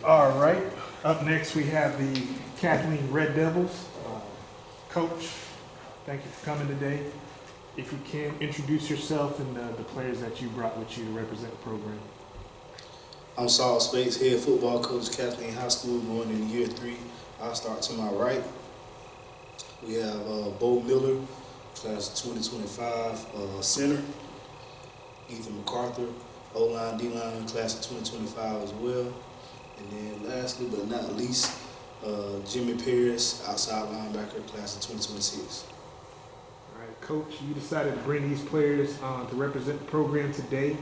All right. Up next, we have the Kathleen Red Devils. Coach, thank you for coming today. If you can, introduce yourself and the players that you brought with you to represent the program. I'm Saul Spates, head football coach, Kathleen High School, going into year 3. I'll start to my right. We have Bo Miller, class of 2025, center. Ethan MacArthur, O-line, D-line, class of 2025 as well. And then lastly, but not least, Jimmy Pierce, outside linebacker, class of 2026. All right, Coach, you decided to bring these players to represent the program today.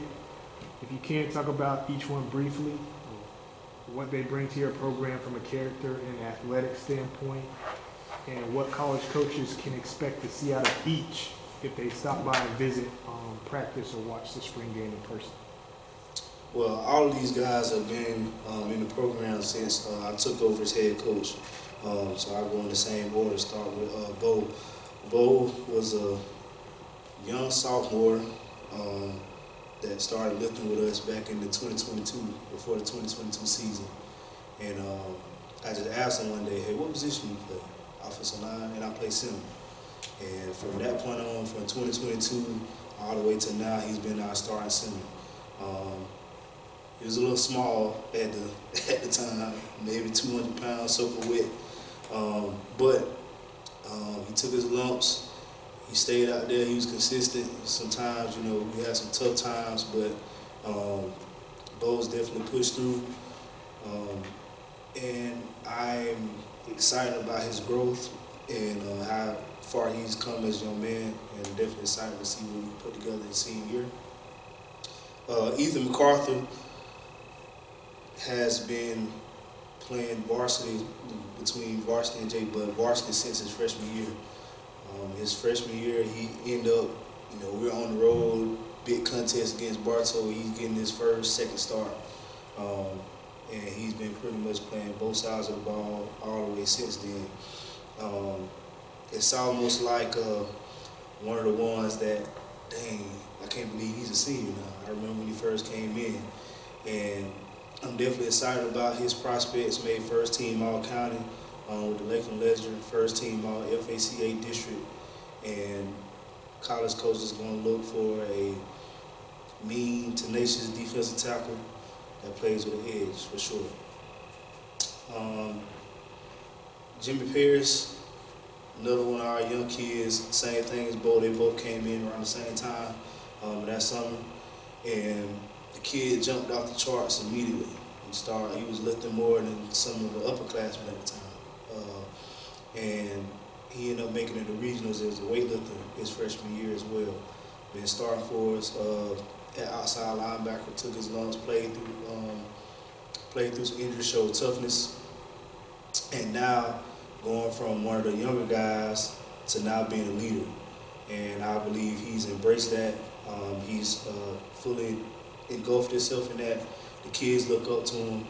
If you can, talk about each one briefly, what they bring to your program from a character and athletic standpoint, and what college coaches can expect to see out of each if they stop by and visit practice or watch the spring game in person. Well, all of these guys have been in the program since I took over as head coach. So I go in the same order, start with Bo. Bo was a young sophomore that started lifting with us back in the 2022, before the 2022 season. And I just asked him one day, hey, what position you play? Offensive line, and I play center. And from that point on, from 2022 all the way to now, he's been our starting center. He was a little small at the time, maybe 200 pounds, soaking wet. But he took his lumps. He stayed out there. He was consistent. Sometimes, we had some tough times, but Bo's definitely pushed through. And I'm excited about his growth and how far he's come as a young man, and definitely excited to see what he put together his senior year. Ethan MacArthur has been playing varsity, between varsity and but varsity since his freshman year. His freshman year, he ended up, we're on the road, big contest against Bartow. He's getting his second start. And he's been pretty much playing both sides of the ball all the way since then. It's almost like one of the ones that, dang, I can't believe he's a senior now. I remember when he first came in. And I'm definitely excited about his prospects. Made first team All-County with the Lakeland Ledger, first team All-FACA district. And college coaches are going to look for a mean, tenacious defensive tackle that plays with an edge, for sure. Jimmy Pierce, another one of our young kids, same thing as Bo. They both came in around the same time that summer. And the kid jumped off the charts immediately. He was lifting more than some of the upperclassmen at the time. And he ended up making it to regionals as a weightlifter his freshman year as well. Been starting for us at outside linebacker, took his lumps, played through some injuries, showed toughness. And now going from one of the younger guys to now being a leader. And I believe he's embraced that. He's fully engulfed himself in that. The kids look up to him,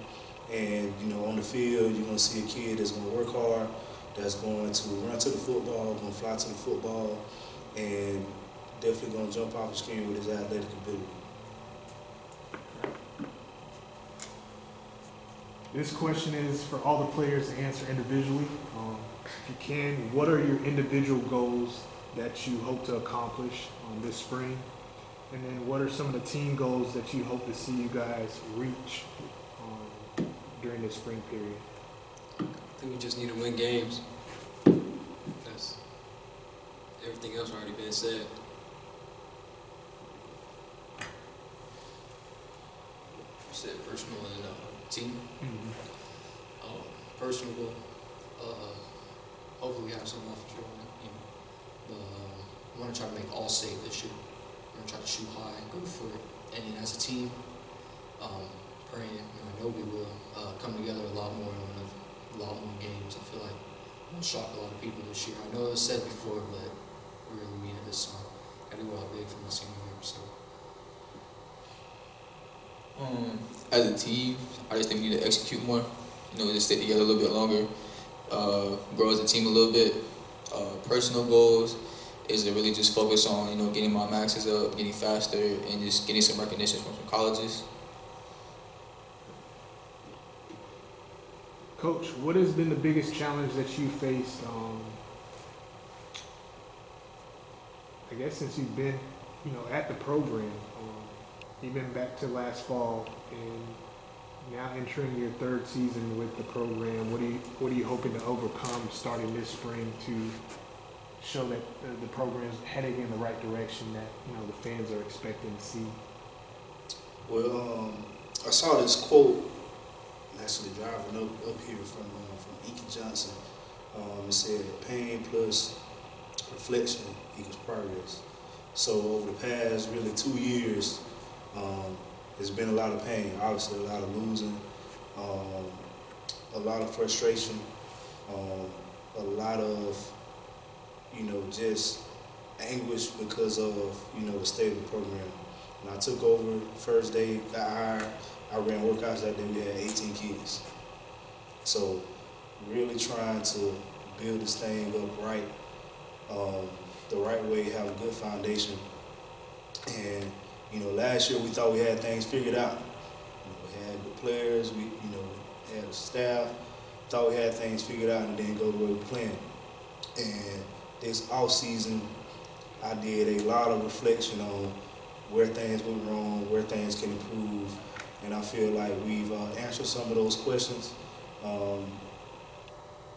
and on the field you're going to see a kid that's going to work hard, that's going to run to the football, going to fly to the football, and definitely going to jump off the screen with his athletic ability. This question is for all the players to answer individually. If you can, what are your individual goals that you hope to accomplish this spring? And then what are some of the team goals that you hope to see you guys reach during this spring period? I think we just need to win games. That's everything else already been said. You said personal and team. Mm-hmm. Personal goal. Hopefully we have some off the I want to try to make all save this year. We're gonna try to shoot high, go for it, and then as a team, praying. I know we will come together a lot more in a lot more games. I feel like we'll shock a lot of people this year. I know it was said before, but we really mean it this time. Gotta go out big from the senior year. So. As a team, I just think we need to execute more. Just stay together a little bit longer, grow as a team a little bit. Personal goals is to really just focus on, getting my maxes up, getting faster, and just getting some recognition from some colleges. Coach, what has been the biggest challenge that you faced, I guess since you've been, at the program, even back to last fall and now entering your third season with the program? What are you hoping to overcome starting this spring to show that the program's heading in the right direction that, the fans are expecting to see? Well, I saw this quote actually driving up here from Ike Johnson. It said, "Pain plus reflection equals progress." So over the past really 2 years, there's been a lot of pain. Obviously, a lot of losing, a lot of frustration, a lot of just anguish because of the state of the program. When I took over, first day, got hired, I ran workouts that day. We had 18 kids. So really trying to build this thing up right, the right way, have a good foundation. And, last year we thought we had things figured out. We had good players, we had a staff, thought we had things figured out and it didn't go the way we planned. And this off season, I did a lot of reflection on where things went wrong, where things can improve, and I feel like we've answered some of those questions.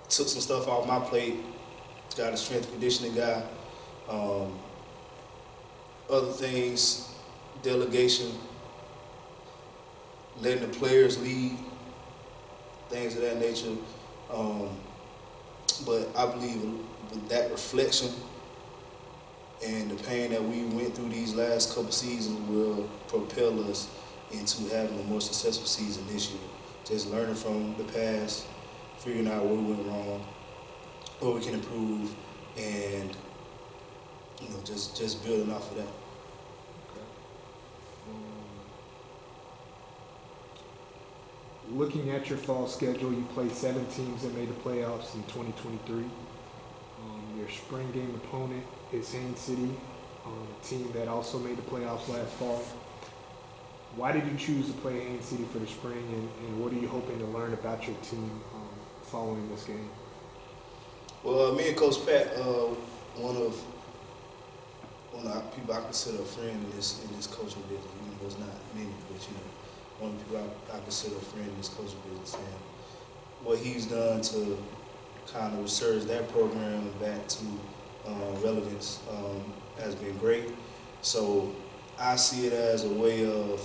Took some stuff off my plate, got a strength and conditioning guy. Other things, delegation, letting the players lead, things of that nature. But I believe with that reflection and the pain that we went through these last couple seasons will propel us into having a more successful season this year. Just learning from the past, figuring out where we went wrong, where we can improve, and just building off of that. Looking at your fall schedule, you played 7 teams that made the playoffs in 2023. Your spring game opponent is Haines City, a team that also made the playoffs last fall. Why did you choose to play Haines City for the spring, and what are you hoping to learn about your team following this game? Well, me and Coach Pat, one of the people I consider a friend in this coaching business. Even though it's not many, but one of the people I consider a friend in this coaching business, and what he's done to kind of resurge that program back to relevance has been great. So I see it as a way of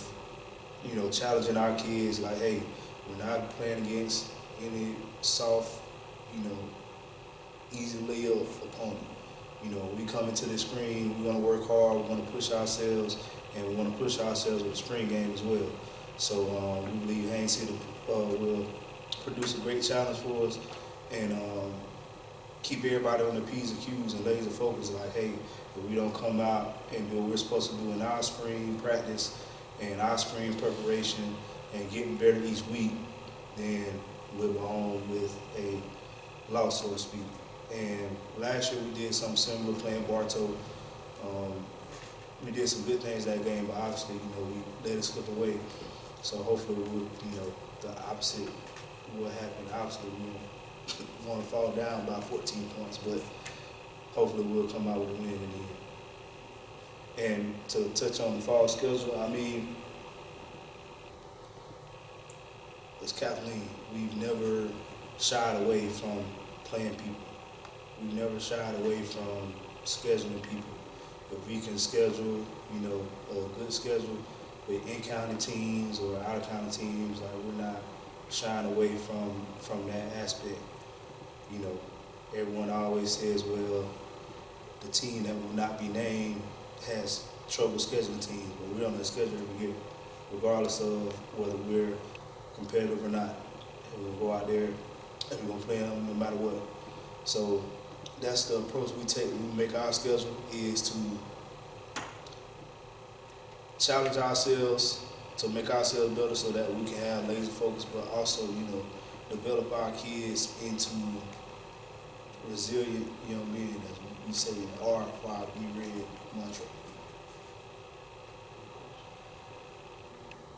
challenging our kids. Like, hey, we're not playing against any soft, easy layup opponent. We come into the spring, we're going to work hard, we're going to push ourselves, and we're going to push ourselves with the spring game as well. So we believe Haines City will produce a great challenge for us and keep everybody on the P's and Q's and laser focus. Like, hey, if we don't come out and do what we're supposed to do in our spring practice and our spring preparation and getting better each week, then we'll go home with a loss, so to speak. And last year we did something similar playing Bartow. We did some good things that game, but obviously, we let it slip away. So hopefully, the opposite will happen. Obviously, we want to fall down by 14 points, but hopefully we'll come out with a win in the end. And to touch on the fall schedule, as Kathleen, we've never shied away from playing people. We've never shied away from scheduling people. If we can schedule, a good schedule with in-county teams or out-of-county teams, like we're not shying away from that aspect. Everyone always says, well, the team that will not be named has trouble scheduling teams, but we're on the schedule every year, regardless of whether we're competitive or not. And we'll go out there and we're going to play them no matter what. So that's the approach we take when we make our schedule, is to challenge ourselves, to make ourselves better so that we can have laser focus, but also, develop our kids into resilient young men, as we say in our we read mantra.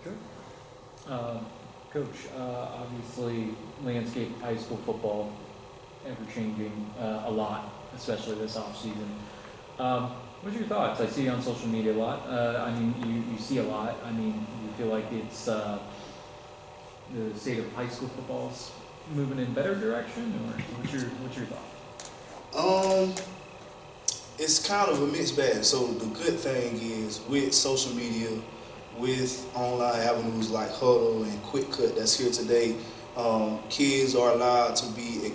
Okay. Coach, obviously landscape high school football ever changing a lot, especially this offseason. What's your thoughts? I see you on social media a lot. I mean, you see a lot. I mean, you feel like it's the state of high school football's moving in better direction, or what's your thought? It's kind of a mixed bag. So the good thing is with social media, with online avenues like Huddle and Quick Cut that's here today, kids are allowed to be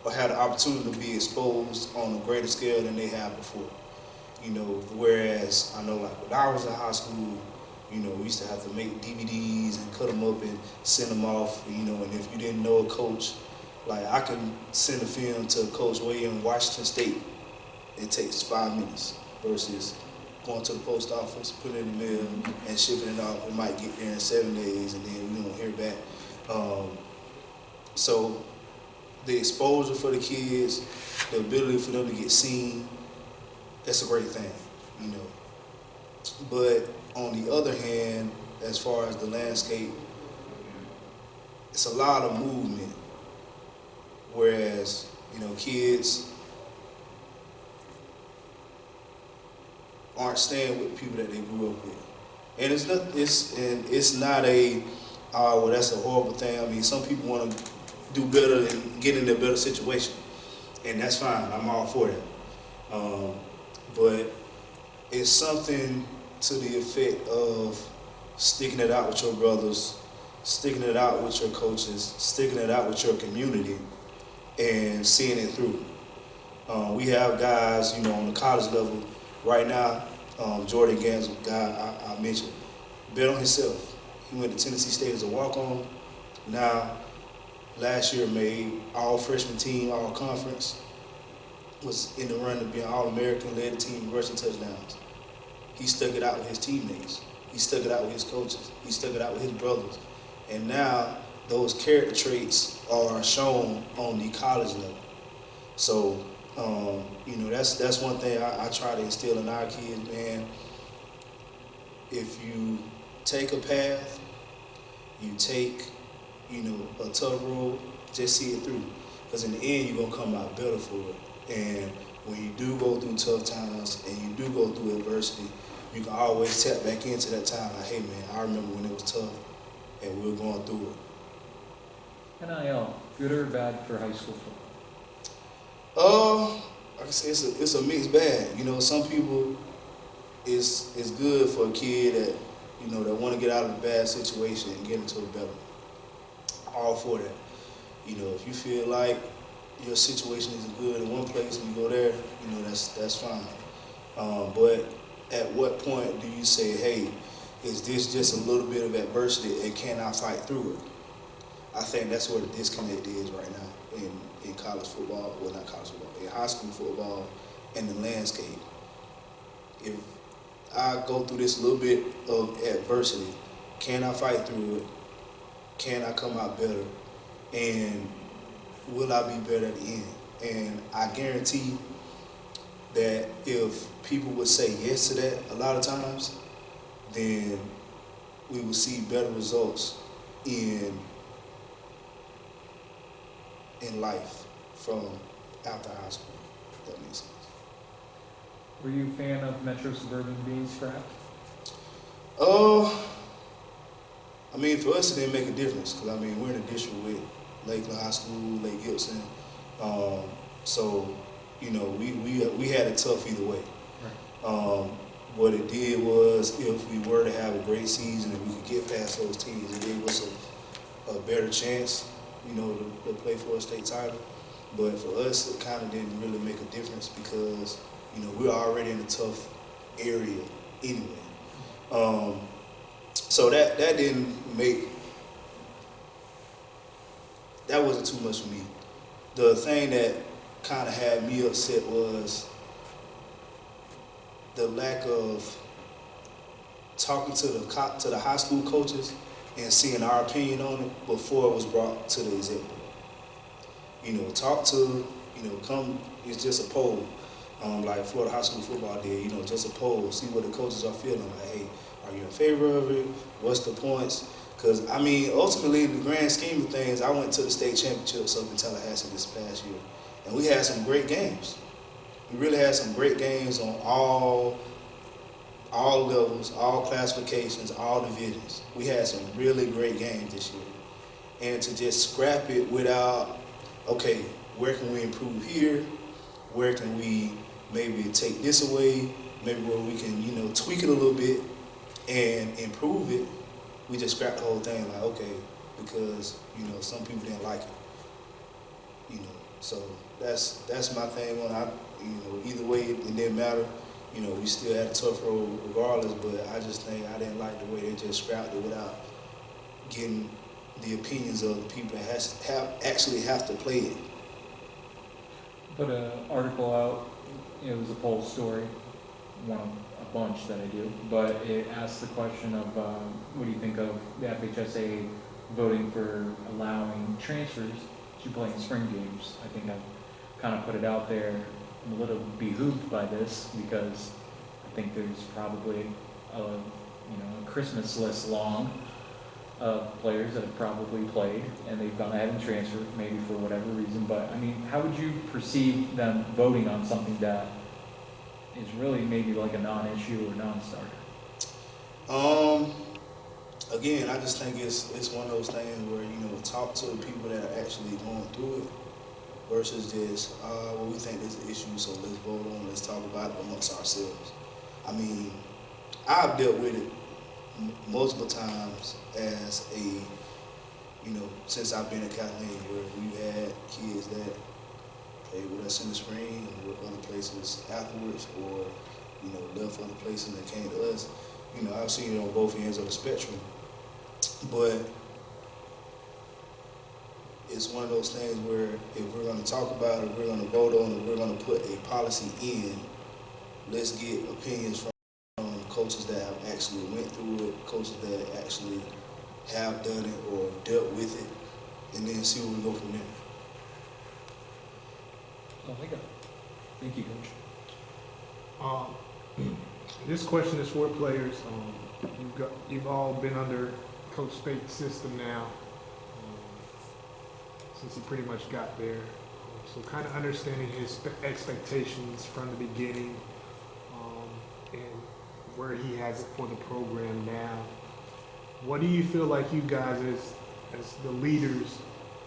or have the opportunity to be exposed on a greater scale than they have before. You know, whereas I know like when I was in high school, you know, we used to have to make DVDs and cut them up and send them off, you know, and if you didn't know a coach, like I can send a film to Coach Way in Washington State. It takes 5 minutes versus going to the post office, putting it in the mail, and shipping it off. It might get there in 7 days, and then we don't hear back. So the exposure for the kids, the ability for them to get seen, that's a great thing, you know. But on the other hand, as far as the landscape, it's a lot of movement. Whereas, you know, kids aren't staying with people that they grew up with. And it's not a, well, that's a horrible thing. I mean, some people want to do better and get in a better situation. And that's fine, I'm all for that. But it's something to the effect of sticking it out with your brothers, sticking it out with your coaches, sticking it out with your community, and seeing it through. We have guys, you know, on the college level right now. Jordan Gans, guy I mentioned, bet on himself. He went to Tennessee State as a walk-on. Now, last year made all freshman team, all conference. Was in the run to be an All-American, led the team rushing touchdowns. He stuck it out with his teammates. He stuck it out with his coaches. He stuck it out with his brothers. And now those character traits are shown on the college level. So, you know, that's one thing I try to instill in our kids, man. If you take a path, you take, you know, a tough road, just see it through. Because in the end, you're going to come out better for it. And when you do go through tough times and you do go through adversity, you can always tap back into that time like, hey, man, I remember when it was tough and we were going through it. NIL, good or bad for high school football? Like I said, it's a mixed bag. You know, some people, it's good for a kid that, you know, that want to get out of a bad situation and get into a better. All for that. You know, if you feel like your situation isn't good in one place and you go there, you know, that's fine. But at what point do you say, hey, is this just a little bit of adversity and can I fight through it? I think that's where the disconnect is right now in college football, well, not college football, in high school football and the landscape. If I go through this little bit of adversity, can I fight through it? Can I come out better? And will I be better at the end? And I guarantee that if people would say yes to that a lot of times, then we will see better results in life from after high school, if that makes sense. Were you a fan of Metro Suburban being scrapped? I mean, for us, it didn't make a difference because, I mean, we're in a district with Lakeland High School, Lake Gibson. So, you know, we had it tough either way. Right. What it did was, if we were to have a great season and we could get past those teams, it gave us a better chance, you know, to play for a state title. But for us, it kind of didn't really make a difference because, you know, we're already in a tough area anyway. So that didn't make, that wasn't too much for me. The thing that kind of had me upset was the lack of talking to the high school coaches and seeing our opinion on it before it was brought to the executive. You know, talk to, you know, come, it's just a poll, like Florida High School Football did, you know, just a poll, see what the coaches are feeling. Like, hey, are you in favor of it? What's the points? Because, I mean, ultimately, in the grand scheme of things, I went to the state championships up in Tallahassee this past year. And we had some great games. We really had some great games on all levels, all classifications, all divisions. We had some really great games this year. And to just scrap it without, okay, where can we improve here? Where can we maybe take this away? Maybe where we can, tweak it a little bit and improve it. We just scrapped the whole thing, like, okay, because, some people didn't like it. So that's my thing on either way it didn't matter. We still had a tough road regardless, but I just think I didn't like the way they just scrapped it without getting the opinions of the people that actually have to play it. Put an article out, it was a poll story, one of a bunch that I do, but it asked the question of what do you think of the FHSA voting for allowing transfers to play in spring games? I think I've kind of put it out there. I'm a little behooved by this because I think there's probably a Christmas list long of players that have probably played and they've gone ahead and transferred, maybe for whatever reason. But I mean, how would you perceive them voting on something that is really maybe like a non-issue or non-starter? Again, I just think it's one of those things where talk to the people that are actually going through it versus just well, we think there's an issue, so let's vote on it, let's talk about it amongst ourselves. I mean, I've dealt with it multiple times as a since I've been at Kathleen, where we've had kids that played with us in the spring and with other places afterwards, or left other places and came to us. I've seen it on both ends of the spectrum, but it's one of those things where if we're going to talk about it, we're going to vote on it, we're going to put a policy in, let's get opinions from coaches that have actually went through it, coaches that actually have done it or dealt with it, and then see where we go from there. Oh my God. Thank you, Coach. This question is for players. You've all been under Coach Spate's system now since he pretty much got there. So kind of understanding his expectations from the beginning and where he has it for the program now. What do you feel like you guys as the leaders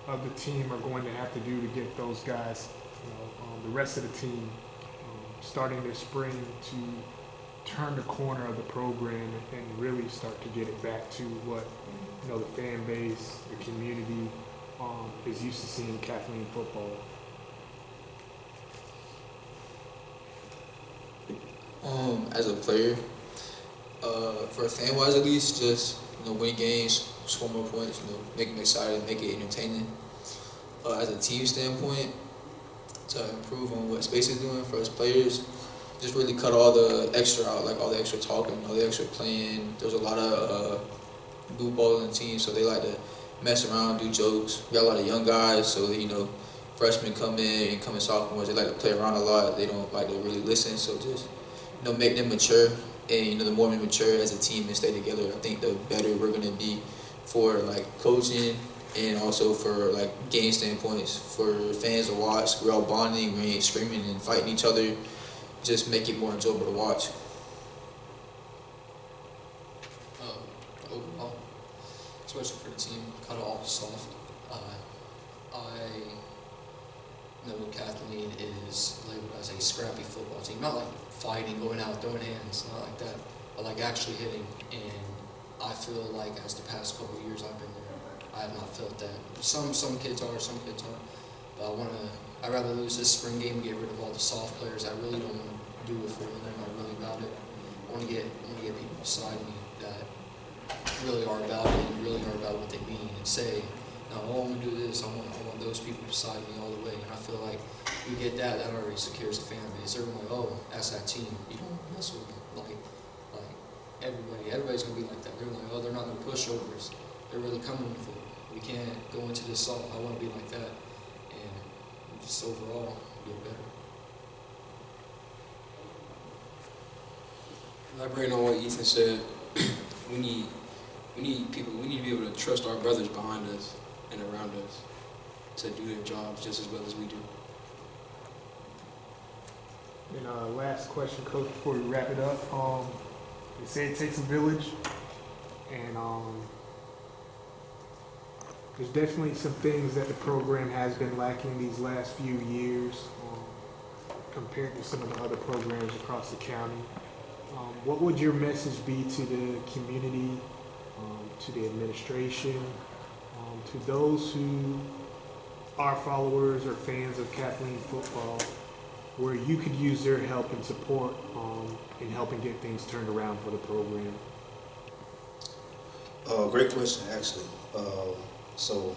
of the team are going to have to do to get those guys, the rest of the team, starting this spring to turn the corner of the program and really start to get it back to what the fan base, the community is used to seeing Kathleen football? As a player, for fan-wise at least, just win games, score more points, make them excited, make it entertaining. As a team standpoint, to improve on what Space is doing for us players, just really cut all the extra out, like all the extra talking, all the extra playing. There's a lot of blue ball in the team, so they like to mess around, do jokes. We got a lot of young guys, so that, freshmen come in and sophomores, they like to play around a lot. They don't like to really listen, so just make them mature. And the more we mature as a team and stay together, I think the better we're gonna be for coaching and also for game standpoints, for fans to watch. We're all bonding, we ain't screaming and fighting each other. Just make it more enjoyable to watch. Overall, especially for the team, cut it off soft. I know Kathleen is labeled as a scrappy football team, not like fighting, going out, throwing hands, not like that, but actually hitting. And I feel like as the past couple of years I've been there, I have not felt that. Some kids are, some kids aren't. But I'd rather lose this spring game and get rid of all the soft players. I really don't want to do it for them. They're not really about it. I want to get people beside me that really are about it and really are about what they mean and say, no, I want to do this. I want those people beside me all the way. And I feel like we get that already secures the fan base. They're like, oh, that's that team. You don't mess with them. Everybody's gonna be like that. They're like, oh, they're not gonna push over us. They're really coming with it. We can't go into this soft. I want to be like that, and just overall get better. Elaborating on what Ethan said, we we need to be able to trust our brothers behind us and around us to do their jobs just as well as we do. And last question, Coach, before we wrap it up. They say it takes a village, and there's definitely some things that the program has been lacking these last few years compared to some of the other programs across the county. What would your message be to the community, to the administration, to those who are followers or fans of Kathleen football, where you could use their help and support in helping get things turned around for the program? Great question, actually. So,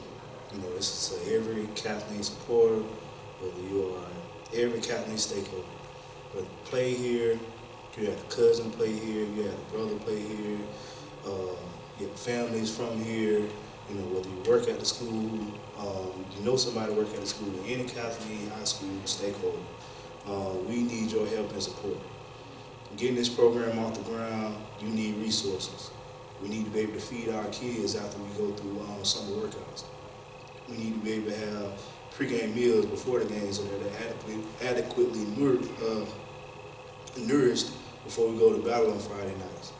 this is every Kathleen supporter, whether you are every Kathleen stakeholder. Whether you play here, you have a cousin play here, you have a brother play here, your family's from here, whether you work at the school, you know somebody work at the school, any Kathleen high school stakeholder, we need your help and support. Getting this program off the ground, you need resources. We need to be able to feed our kids after we go through summer workouts. We need to be able to have pregame meals before the game so that they're adequately nourished before we go to battle on Friday nights.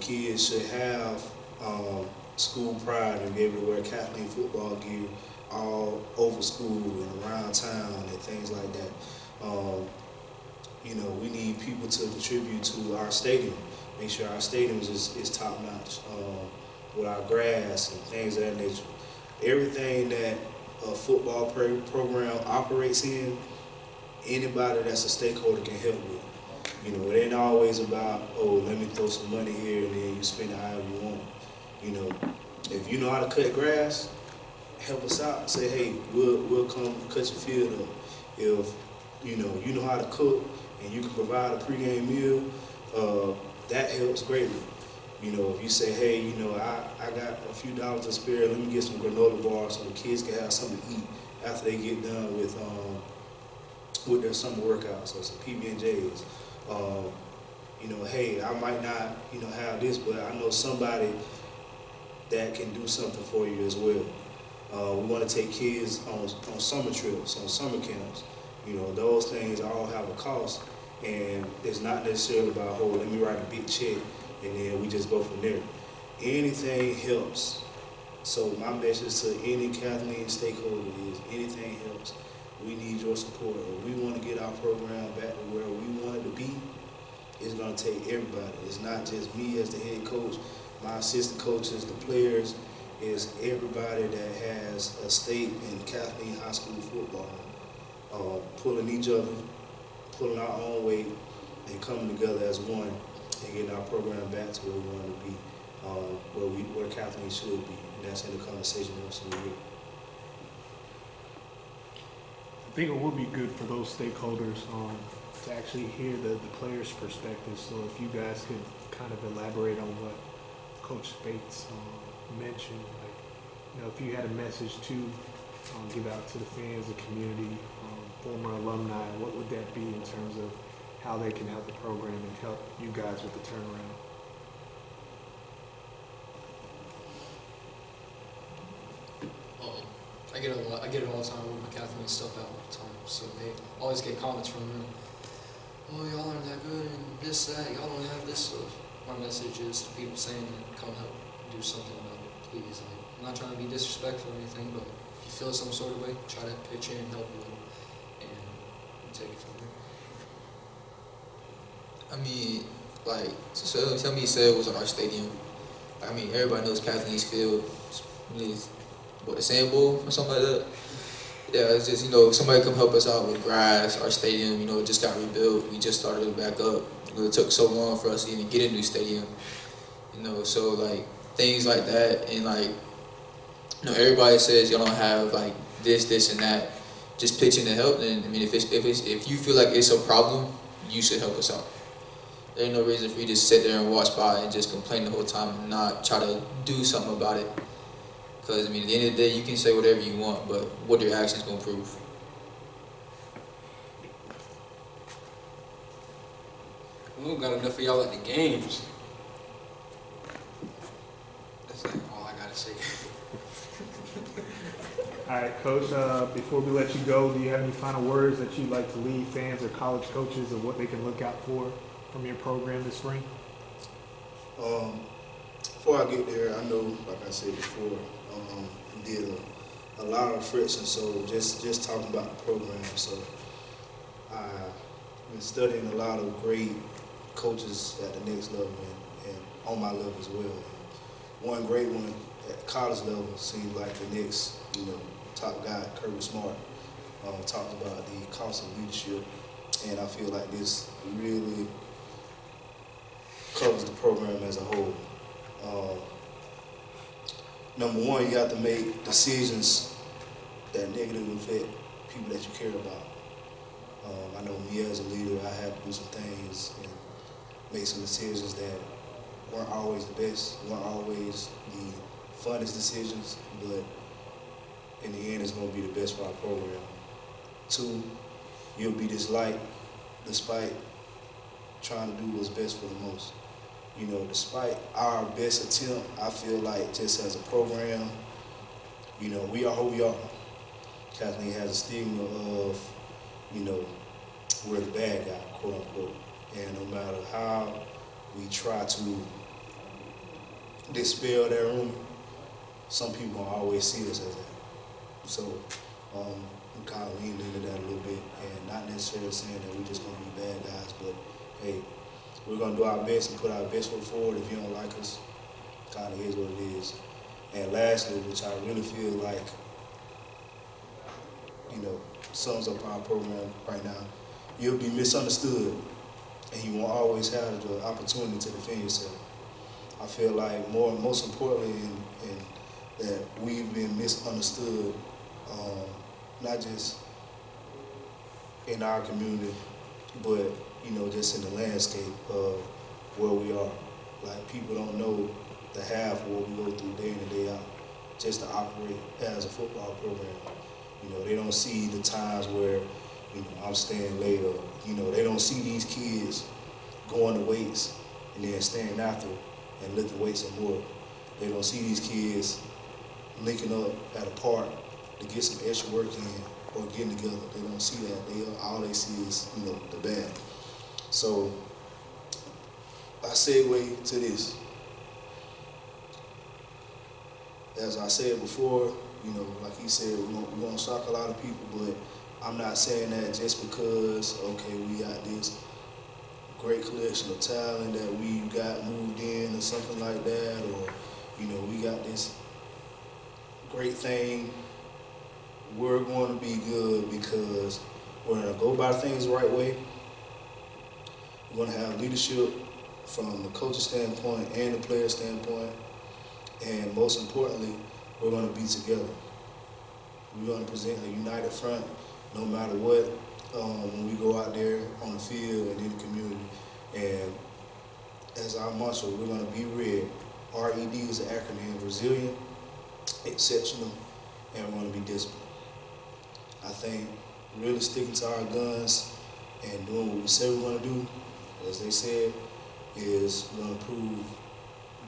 Kids should have school pride and be able to wear Kathleen football gear all over school and around town and things like that. We need people to contribute to our stadium. Make sure our stadium is top notch with our grass and things of that nature. Everything that a football program operates in, anybody that's a stakeholder can help with. It ain't always about, let me throw some money here and then you spend it however you want. If you know how to cut grass, help us out. Say, hey, we'll come cut your field up. If you know how to cook and you can provide a pregame meal, that helps greatly. If you say, hey, I got a few dollars to spare, let me get some granola bars so the kids can have something to eat after they get done with their summer workouts or some PB&Js. Hey, I might not, have this, but I know somebody that can do something for you as well. We want to take kids on summer trips, on summer camps. Those things all have a cost, and it's not necessarily about, let me write a big check, and then we just go from there. Anything helps. So my message to any Kathleen stakeholder is anything helps. We need your support. If we want to get our program back to where we want it to be, it's going to take everybody. It's not just me as the head coach, my assistant coaches, the players. It's everybody that has a stake in Kathleen High School football. Pulling each other, pulling our own weight, and coming together as one and getting our program back to where we want to be, where Kathleen should be. And that's in the conversation that we're with. I think it would be good for those stakeholders to actually hear the players' perspective. So if you guys could kind of elaborate on what Coach Spates mentioned, if you had a message to give out to the fans, the community, former alumni, what would that be in terms of how they can help the program and help you guys with the turnaround? I get it all the time with my Kathleen stuff out all the time. So they always get comments from them. Oh, y'all aren't that good and this, that, y'all don't have this. So my message is to people saying that come help do something about it, please. I'm not trying to be disrespectful or anything, but if you feel some sort of way, try to pitch in and help with it, and we'll take it from there. So somebody said it was our stadium. Everybody knows Kathleen's field. It's the Sand Bowl or something like that? Yeah, it's just, somebody come help us out with grass. Our stadium, it just got rebuilt. We just started it back up. It took so long for us to even get a new stadium. So things like that, and everybody says y'all don't have this and that. Just pitching to help. And if you feel like it's a problem, you should help us out. There ain't no reason for you to sit there and watch by and just complain the whole time and not try to do something about it. Because, at the end of the day, you can say whatever you want, but what are your actions going to prove? We don't got enough of y'all at the games. All right, Coach, before we let you go, do you have any final words that you'd like to leave fans or college coaches of what they can look out for from your program this spring? Before I get there, I know, like I said before, we did a lot of friction, so just talking about the program. So I've been studying a lot of great coaches at the next level and on my level as well. One great one at the college level seems like the next, top guy, Kirby Smart, talked about the cost of leadership, and I feel like this really covers the program as a whole. Number one, you have to make decisions that negatively affect people that you care about. I know me as a leader, I had to do some things and make some decisions that weren't always the best, weren't always the funnest decisions, but in the end, it's going to be the best for our program. Two, you'll be disliked despite trying to do what's best for the most. Despite our best attempt, I feel like just as a program, we are who we are. Kathleen has a stigma of, we're the bad guy, quote unquote. And no matter how we try to dispel that rumor, some people don't always see us as that. So we kind of leaned into that a little bit, and not necessarily saying that we're just going to be bad guys, but hey, we're going to do our best and put our best foot forward. If you don't like us, kind of is what it is. And lastly, which I really feel like, sums up our program right now, you'll be misunderstood, and you won't always have the opportunity to defend yourself. I feel like most importantly, in that we've been misunderstood, not just in our community, but just in the landscape of where we are. Like, people don't know the half of what we go through day in and day out just to operate as a football program. They don't see the times where I'm staying late, or they don't see these kids going to weights and then staying after and lifting weights some more. They don't see these kids linking up at a park to get some extra work in or getting together. They don't see that. All they see is the bad. So I segue to this. As I said before, like he said, we won't shock a lot of people, but I'm not saying that just because, okay, we got this great collection of talent that we got moved in or something like that, or, we got this great thing, we're going to be good because we're going to go about things the right way. We're going to have leadership from the coach's standpoint and the player standpoint, and most importantly, we're going to be together. We're going to present a united front no matter what when we go out there on the field and in the community. And as our mantra, we're going to be red. RED is the acronym: resilient, exceptional, and we're going to be disciplined. I think really sticking to our guns and doing what we say we're going to do, as they said, is going to prove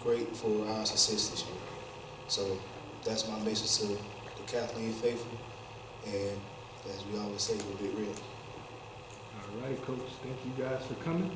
great for our success this year. So that's my message to the Kathleen faithful, and as we always say, we're Big Red. All right, Coach. Thank you guys for coming.